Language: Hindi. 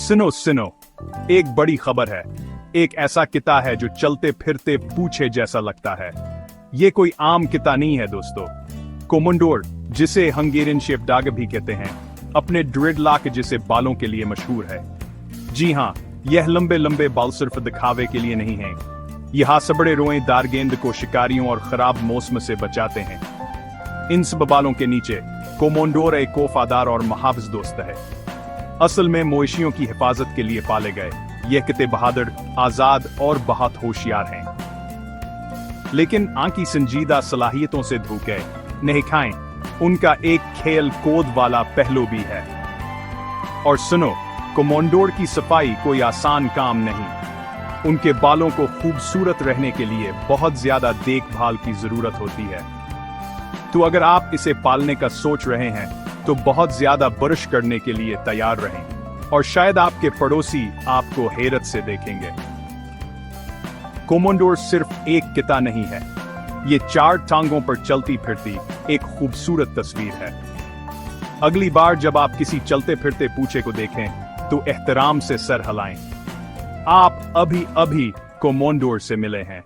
सुनो सुनो, एक बड़ी खबर है। एक ऐसा किता है जो चलते फिरते पूछे जैसा लगता है। ये कोई आम किता नहीं है दोस्तों। कोमोडोर, जिसे हंगेरियन शेपडाग भी कहते हैं, अपने ड्रेडलॉक जैसे बालों के लिए मशहूर है। जी हाँ, यह लंबे लंबे बाल सिर्फ दिखावे के लिए नहीं हैं। यह हासबड़े रोएदार गेंद को शिकारियों और खराब मौसम से बचाते हैं। इन सब बालों के नीचे कोमोडोर एक वफादार और मुहाफिज दोस्त है। असल में मवेशियों की हिफाजत के लिए पाले गए ये किते बहादुर, आजाद और बहुत होशियार हैं। लेकिन आंकी संजीदा सलाहियतों से धोखे नहीं खाएं। उनका एक खेल कूद वाला पहलू भी है। और सुनो, कोमोडोर की सफाई कोई आसान काम नहीं। उनके बालों को खूबसूरत रहने के लिए बहुत ज्यादा देखभाल की जरूरत होती है। तो अगर आप इसे पालने का सोच रहे हैं तो बहुत ज्यादा बर्श करने के लिए तैयार रहें, और शायद आपके पड़ोसी आपको हैरत से देखेंगे। कोमोडोर सिर्फ एक किता नहीं है, ये 4 टांगों पर चलती फिरती एक खूबसूरत तस्वीर है। अगली बार जब आप किसी चलते फिरते पूछे को देखें तो एहतराम से सर हिलाएं। आप अभी अभी कोमोडोर से मिले हैं।